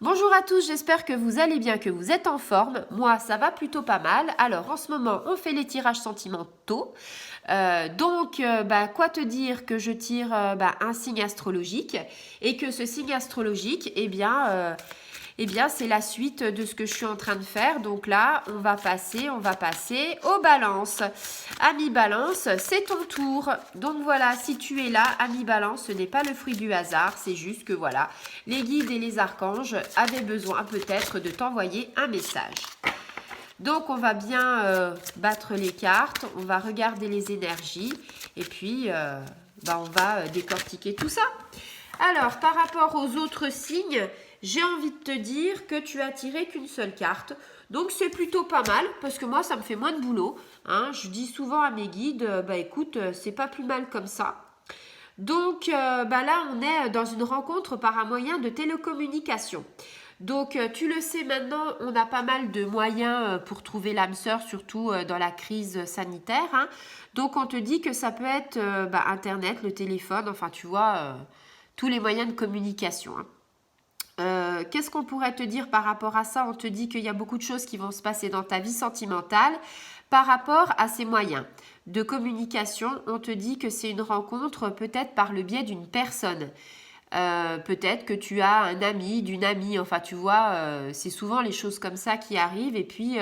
Bonjour à tous, j'espère que vous allez bien, que vous êtes en forme. Moi, ça va plutôt pas mal. Alors, en ce moment, on fait les tirages sentimentaux. Quoi te dire que je tire un signe astrologique et que ce signe astrologique, c'est la suite de ce que je suis en train de faire. Donc là, on va passer aux balances. Ami Balance, c'est ton tour. Donc voilà, si tu es là, Ami Balance, ce n'est pas le fruit du hasard. C'est juste que voilà, les guides et les archanges avaient besoin peut-être de t'envoyer un message. Donc on va bien battre les cartes, on va regarder les énergies et puis on va décortiquer tout ça. Alors, par rapport aux autres signes, j'ai envie de te dire que tu as tiré qu'une seule carte. Donc, c'est plutôt pas mal parce que moi, ça me fait moins de boulot. Hein. Je dis souvent à mes guides, écoute, c'est pas plus mal comme ça. Donc, là, on est dans une rencontre par un moyen de télécommunication. Donc, tu le sais maintenant, on a pas mal de moyens pour trouver l'âme sœur, surtout dans la crise sanitaire. Hein. Donc, on te dit que ça peut être Internet, le téléphone, enfin, tu vois, tous les moyens de communication. Hein. Qu'est-ce qu'on pourrait te dire par rapport à ça? On te dit qu'il y a beaucoup de choses qui vont se passer dans ta vie sentimentale par rapport à ces moyens de communication. On te dit que c'est une rencontre peut-être par le biais d'une personne. Peut-être que tu as un ami, d'une amie, enfin tu vois, c'est souvent les choses comme ça qui arrivent et puis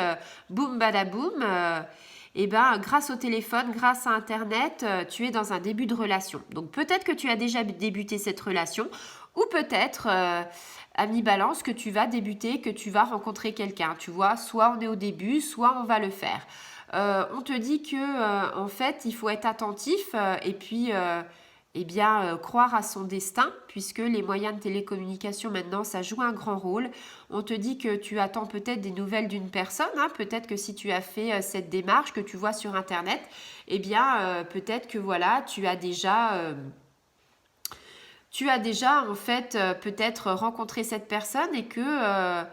boum badaboum, grâce au téléphone, grâce à Internet, tu es dans un début de relation. Donc peut-être que tu as déjà débuté cette relation ou peut-être, ami Balance, que tu vas débuter, que tu vas rencontrer quelqu'un. Tu vois, soit on est au début, soit on va le faire. On te dit que en fait, il faut être attentif et puis croire à son destin, puisque les moyens de télécommunication maintenant, ça joue un grand rôle. On te dit que tu attends peut-être des nouvelles d'une personne, hein. Peut-être que si tu as fait cette démarche que tu vois sur Internet, peut-être que voilà, tu as déjà en fait peut-être rencontré cette personne et que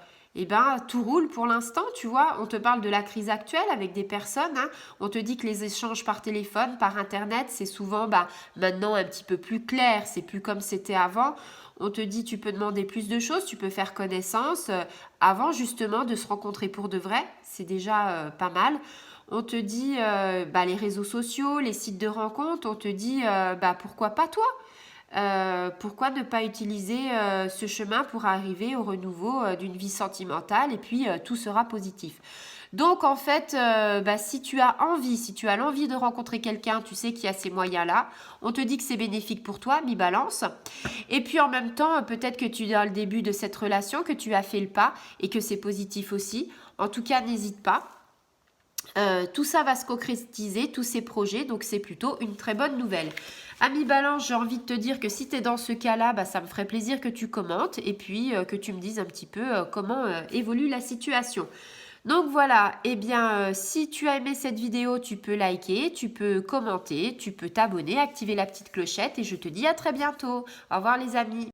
tout roule pour l'instant, tu vois. On te parle de la crise actuelle avec des personnes. Hein. On te dit que les échanges par téléphone, par Internet, c'est souvent maintenant un petit peu plus clair. C'est plus comme c'était avant. On te dit tu peux demander plus de choses, tu peux faire connaissance avant justement de se rencontrer pour de vrai. C'est déjà pas mal. On te dit les réseaux sociaux, les sites de rencontres. On te dit pourquoi pas toi? Pourquoi ne pas utiliser ce chemin pour arriver au renouveau d'une vie sentimentale et puis tout sera positif. Donc en fait, si tu as envie, si tu as l'envie de rencontrer quelqu'un, tu sais qu'il y a ces moyens-là, on te dit que c'est bénéfique pour toi, mi-balance. Et puis en même temps, peut-être que tu es dans le début de cette relation, que tu as fait le pas et que c'est positif aussi. En tout cas, n'hésite pas. Tout ça va se concrétiser, tous ces projets, donc c'est plutôt une très bonne nouvelle. Ami Balance, j'ai envie de te dire que si tu es dans ce cas-là, ça me ferait plaisir que tu commentes et puis que tu me dises un petit peu comment évolue la situation. Donc voilà, si tu as aimé cette vidéo, tu peux liker, tu peux commenter, tu peux t'abonner, activer la petite clochette et je te dis à très bientôt. Au revoir les amis.